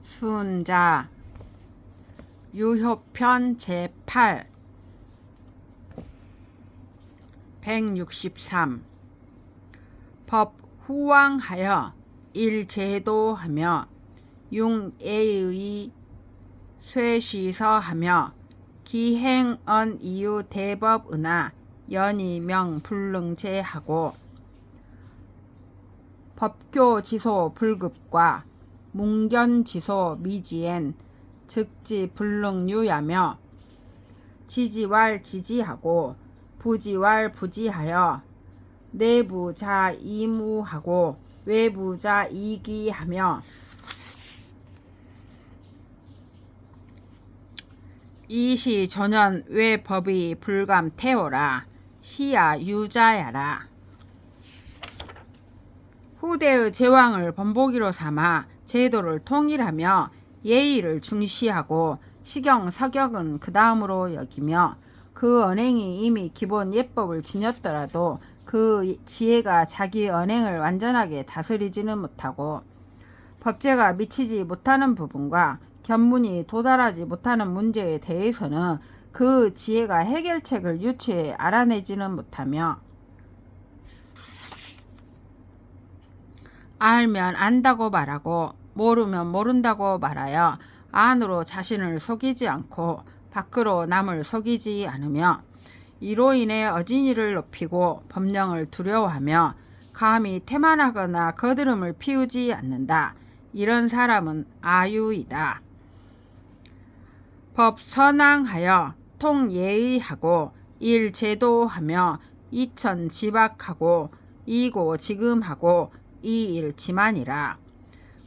순자 유효편 제8 163 법 후왕하여 일제도하며 융애의 쇠시서하며 기행언 이유 대법은하 연이명 불능제하고 법교지소 불급과 문견지소 미지엔 즉지 불능유야며 지지왈 지지하고 부지왈 부지하여 내부자 이무하고 외부자 이기하며 이시 전연 외법이 불감태오라 시야 유자야라. 후대의 제왕을 본보기로 삼아 제도를 통일하며 예의를 중시하고 시경 서격은 그 다음으로 여기며 그 언행이 이미 기본 예법을 지녔더라도 그 지혜가 자기 언행을 완전하게 다스리지는 못하고 법제가 미치지 못하는 부분과 견문이 도달하지 못하는 문제에 대해서는 그 지혜가 해결책을 유추해 알아내지는 못하며 알면 안다고 말하고 모르면 모른다고 말하여 안으로 자신을 속이지 않고 밖으로 남을 속이지 않으며 이로 인해 어진이를 높이고 법령을 두려워하며 감히 태만하거나 거드름을 피우지 않는다. 이런 사람은 아유이다. 법 선왕하여 통예의하고 일제도하며 이천지박하고 이고지금하고 이일지만이라.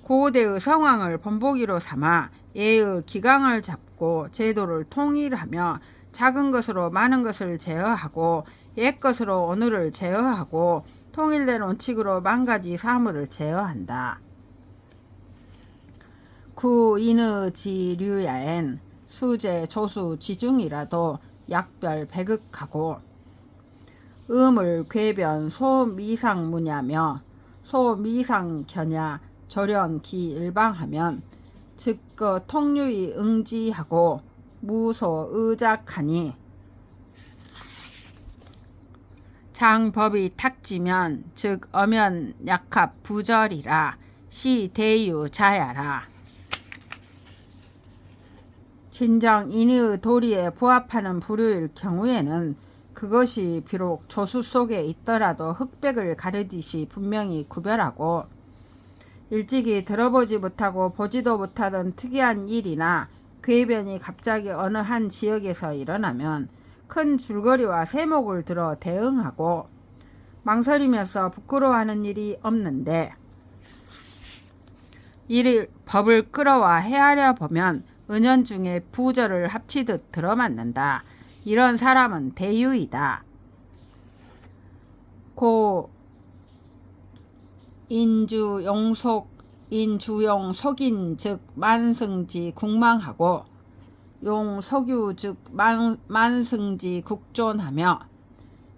고대의 성왕을 본보기로 삼아 예의 기강을 잡고 제도를 통일하며 작은 것으로 많은 것을 제어하고 옛 것으로 오늘을 제어하고 통일된 원칙으로 만 가지 사물을 제어한다. 구인의 지류야엔 수제 조수 지중이라도 약별 배극하고 음을 궤변 소미상무냐며 소미상견야 절연기 일방하면 즉거 통유의 응지하고 무소의작하니 장법이 탁지면 즉 어면 약합 부절이라 시대유자야라. 진정 인의 도리에 부합하는 부류일 경우에는 그것이 비록 조수 속에 있더라도 흑백을 가르듯이 분명히 구별하고 일찍이 들어보지 못하고 보지도 못하던 특이한 일이나 궤변이 갑자기 어느 한 지역에서 일어나면 큰 줄거리와 세목을 들어 대응하고 망설이면서 부끄러워하는 일이 없는데 이를 법을 끌어와 헤아려 보면 은연중에 부절을 합치듯 들어맞는다. 이런 사람은 대유이다. 고 인주용 속인 즉 만승지 국망하고 용 속유 즉 만승지 국존하며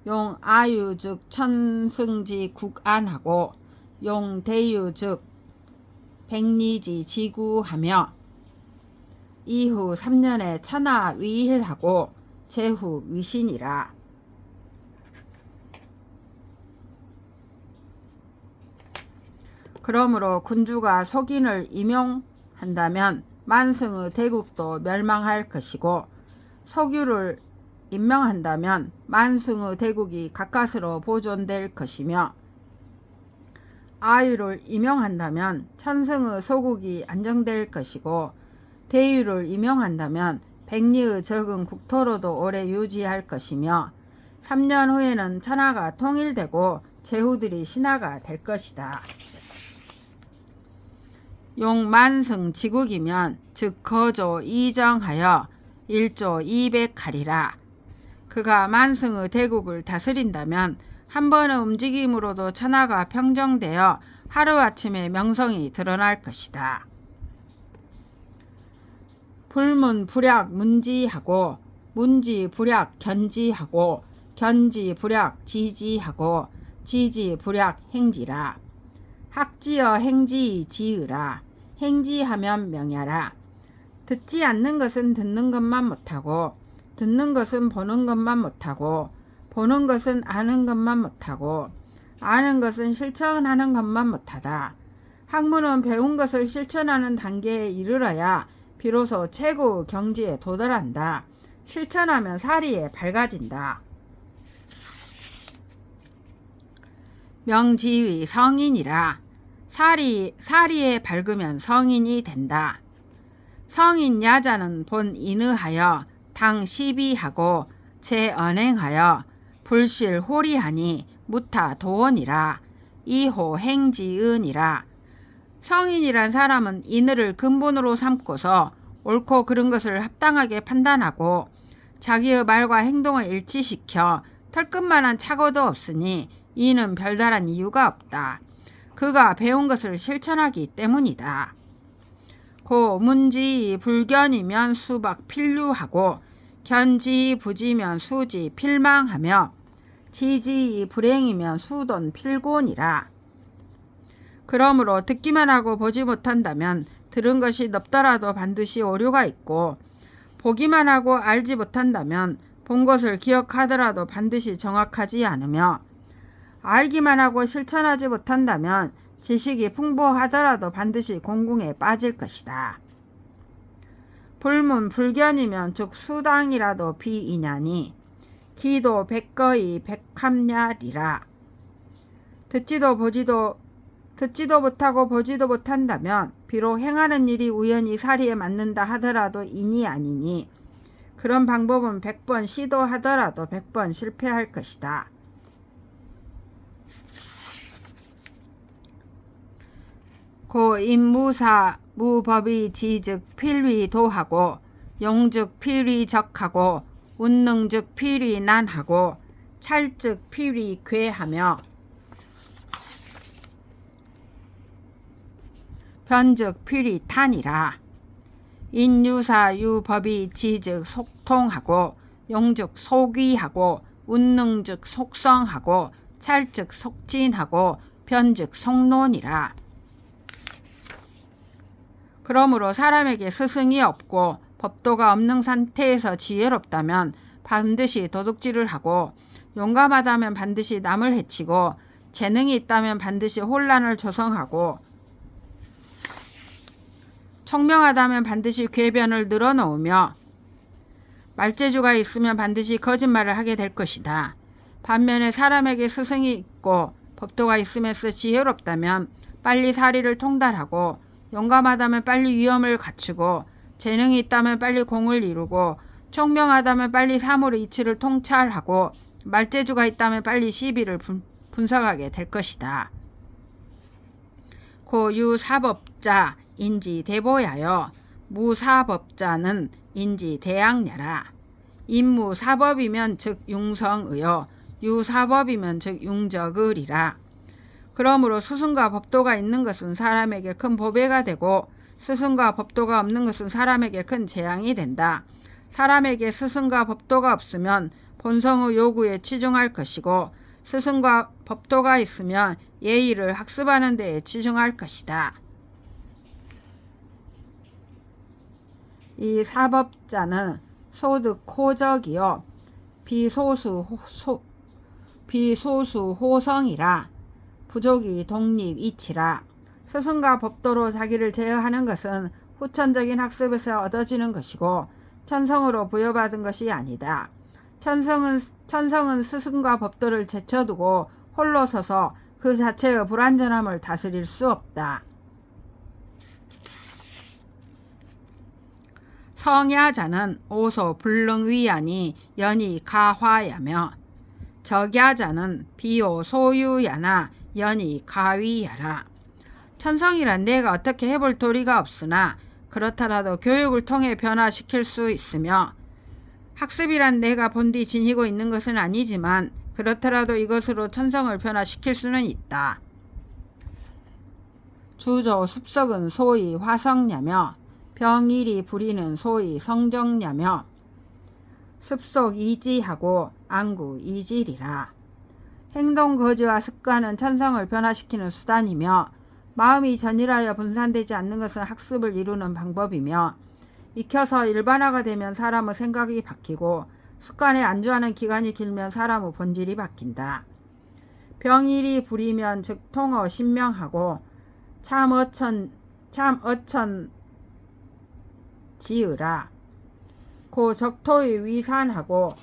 용 아유 즉 천승지 국안하고 용 대유 즉 백리지 지구하며 이후 3년에 천하 위일하고 제후 위신이라. 그러므로 군주가 속인을 임용한다면 만승의 대국도 멸망할 것이고 속유를 임명한다면 만승의 대국이 가까스로 보존될 것이며 아유를 임용한다면 천승의 소국이 안정될 것이고 대유를 임용한다면 백리의 적은 국토로도 오래 유지할 것이며 3년 후에는 천하가 통일되고 제후들이 신하가 될 것이다. 용만승 지국이면 즉 거조 이정하여 1조 200칼이라. 그가 만승의 대국을 다스린다면 한 번의 움직임으로도 천하가 평정되어 하루아침에 명성이 드러날 것이다. 불문불약 문지하고 문지불약 견지하고 견지불약 지지하고 지지불약 행지라. 학지어 행지 지으라. 행지하면 명야라. 듣지 않는 것은 듣는 것만 못하고 듣는 것은 보는 것만 못하고 보는 것은 아는 것만 못하고 아는 것은 실천하는 것만 못하다. 학문은 배운 것을 실천하는 단계에 이르러야 비로소 최고 경지에 도달한다. 실천하면 사리에 밝아진다. 명지위 성인이라. 사리에 밝으면 성인이 된다. 성인 야자는 본 인의하여 당 시비하고 제언행하여 불실 호리하니 무타 도원이라. 이호 행지은이라. 성인이란 사람은 인의를 근본으로 삼고서 옳고 그른 것을 합당하게 판단하고 자기의 말과 행동을 일치시켜 털끝만한 착오도 없으니 이는 별다른 이유가 없다. 그가 배운 것을 실천하기 때문이다. 고 문지 불견이면 수박 필류하고 견지 부지면 수지 필망하며 지지 불행이면 수돈 필곤이라. 그러므로 듣기만 하고 보지 못한다면 들은 것이 넓더라도 반드시 오류가 있고 보기만 하고 알지 못한다면 본 것을 기억하더라도 반드시 정확하지 않으며 알기만 하고 실천하지 못한다면 지식이 풍부하더라도 반드시 공궁에 빠질 것이다. 불문 불견이면 즉 수당이라도 비이냐니 기도 백거이 백함야리라. 듣지도 못하고 보지도 못한다면 비록 행하는 일이 우연히 사리에 맞는다 하더라도 인이 아니니 그런 방법은 100번 시도하더라도 100번 실패할 것이다. 고 인무사 무법이 지즉 필위도하고 용즉 필위적하고 운능즉 필위난하고 찰즉 필위괴하며 변즉 필위탄이라. 인유사 유법이 지즉 속통하고 용즉 속위하고 운능즉 속성하고 찰즉 속진하고 변즉 속론이라. 그러므로 사람에게 스승이 없고 법도가 없는 상태에서 지혜롭다면 반드시 도둑질을 하고 용감하다면 반드시 남을 해치고 재능이 있다면 반드시 혼란을 조성하고 총명하다면 반드시 궤변을 늘어놓으며 말재주가 있으면 반드시 거짓말을 하게 될 것이다. 반면에 사람에게 스승이 있고 법도가 있으면서 지혜롭다면 빨리 사리를 통달하고 용감하다면 빨리 위엄을 갖추고 재능이 있다면 빨리 공을 이루고 총명하다면 빨리 사물의 이치를 통찰하고 말재주가 있다면 빨리 시비를 분석하게 될 것이다. 고유사법자 인지 대보야여 무사법자는 인지 대양야라. 인무사법이면 즉 융성의요 유사법이면 즉 융적을이라. 그러므로 스승과 법도가 있는 것은 사람에게 큰 보배가 되고 스승과 법도가 없는 것은 사람에게 큰 재앙이 된다. 사람에게 스승과 법도가 없으면 본성의 요구에 치중할 것이고 스승과 법도가 있으면 예의를 학습하는 데에 치중할 것이다. 이 사법자는 소득 호적이요 비소수 호성이라. 부족이 독립 이치라. 스승과 법도로 자기를 제어하는 것은 후천적인 학습에서 얻어지는 것이고 천성으로 부여받은 것이 아니다. 천성은 스승과 법도를 제쳐두고 홀로 서서 그 자체의 불완전함을 다스릴 수 없다. 성야자는 오소 불능위하니 연이 가화야며 적야자는 비오 소유야나 연이 가위야라. 천성이란 내가 어떻게 해볼 도리가 없으나 그렇더라도 교육을 통해 변화시킬 수 있으며 학습이란 내가 본디 지니고 있는 것은 아니지만 그렇더라도 이것으로 천성을 변화시킬 수는 있다. 주조 습석은 소위 화성야며 병일이 부리는 소위 성정야며 습속 이지하고 안구 이질이라. 행동 거지와 습관은 천성을 변화시키는 수단이며 마음이 전일하여 분산되지 않는 것은 학습을 이루는 방법이며 익혀서 일반화가 되면 사람의 생각이 바뀌고 습관에 안주하는 기간이 길면 사람의 본질이 바뀐다. 병일이 부리면 즉 통어 신명하고 참어천 지으라. 고 적토의 위산하고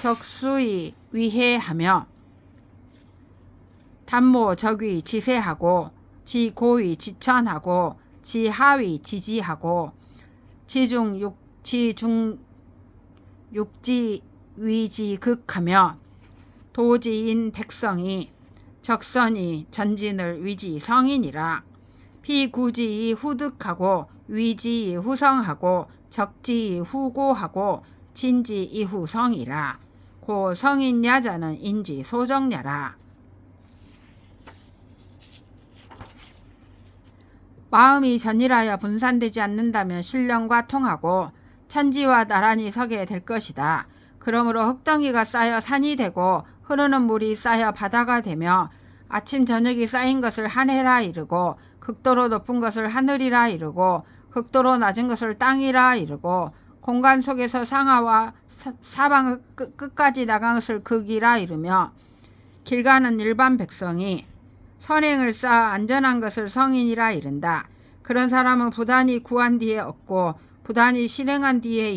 적수의 위해하며 단모 적위 지세하고 지고위 지천하고 지하위 지지하고 지중 육지 위지극하며 도지인 백성이 적선이 전진을 위지 성인이라. 피구지이 후득하고 위지이 후성하고 적지이 후고하고 진지이 후성이라. 고 성인야자는 인지 소정야라. 마음이 전일하여 분산되지 않는다면 신령과 통하고 천지와 나란히 서게 될 것이다. 그러므로 흙덩이가 쌓여 산이 되고 흐르는 물이 쌓여 바다가 되며 아침 저녁이 쌓인 것을 하늘이라 이르고 극도로 높은 것을 하늘이라 이르고 극도로 낮은 것을 땅이라 이르고 공간 속에서 상하와 사방 끝까지 나간 것을 극이라 이르며 길 가는 일반 백성이 선행을 쌓아 안전한 것을 성인이라 이른다. 그런 사람은 부단히 구한 뒤에 얻고 부단히 실행한 뒤에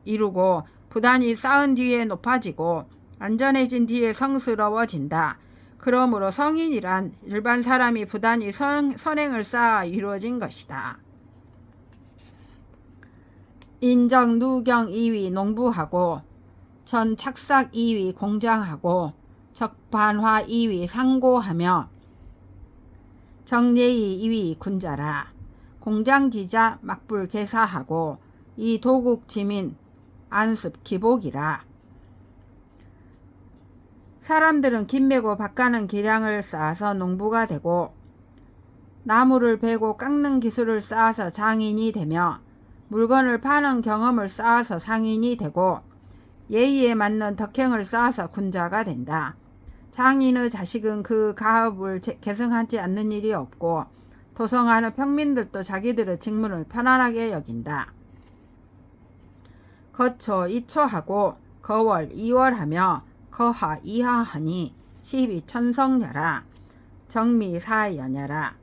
이루고 부단히 쌓은 뒤에 높아지고 안전해진 뒤에 성스러워진다. 그러므로 성인이란 일반 사람이 부단히 선행을 쌓아 이루어진 것이다. 인정 누경 2위 농부하고 전 착삭 2위 공장하고 적반화 2위 상고하며 정예의 2위 군자라. 공장지자 막불 개사하고 이 도국 지민 안습 기복이라. 사람들은 김매고 밭가는 기량을 쌓아서 농부가 되고 나무를 베고 깎는 기술을 쌓아서 장인이 되며 물건을 파는 경험을 쌓아서 상인이 되고 예의에 맞는 덕행을 쌓아서 군자가 된다. 장인의 자식은 그 가업을 계승하지 않는 일이 없고 도성하는 평민들도 자기들의 직문을 편안하게 여긴다. 거초 2초하고 거월 2월하며 거하 2하하니 12천성녀라. 정미 4연여라.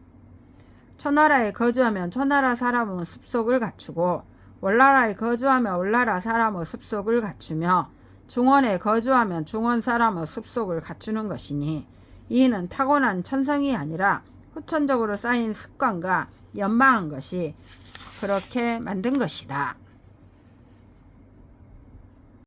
초나라에 거주하면 초나라 사람은 습속을 갖추고 월나라에 거주하면 월나라 사람의 습속을 갖추며 중원에 거주하면 중원 사람의 습속을 갖추는 것이니 이는 타고난 천성이 아니라 후천적으로 쌓인 습관과 연마한 것이 그렇게 만든 것이다.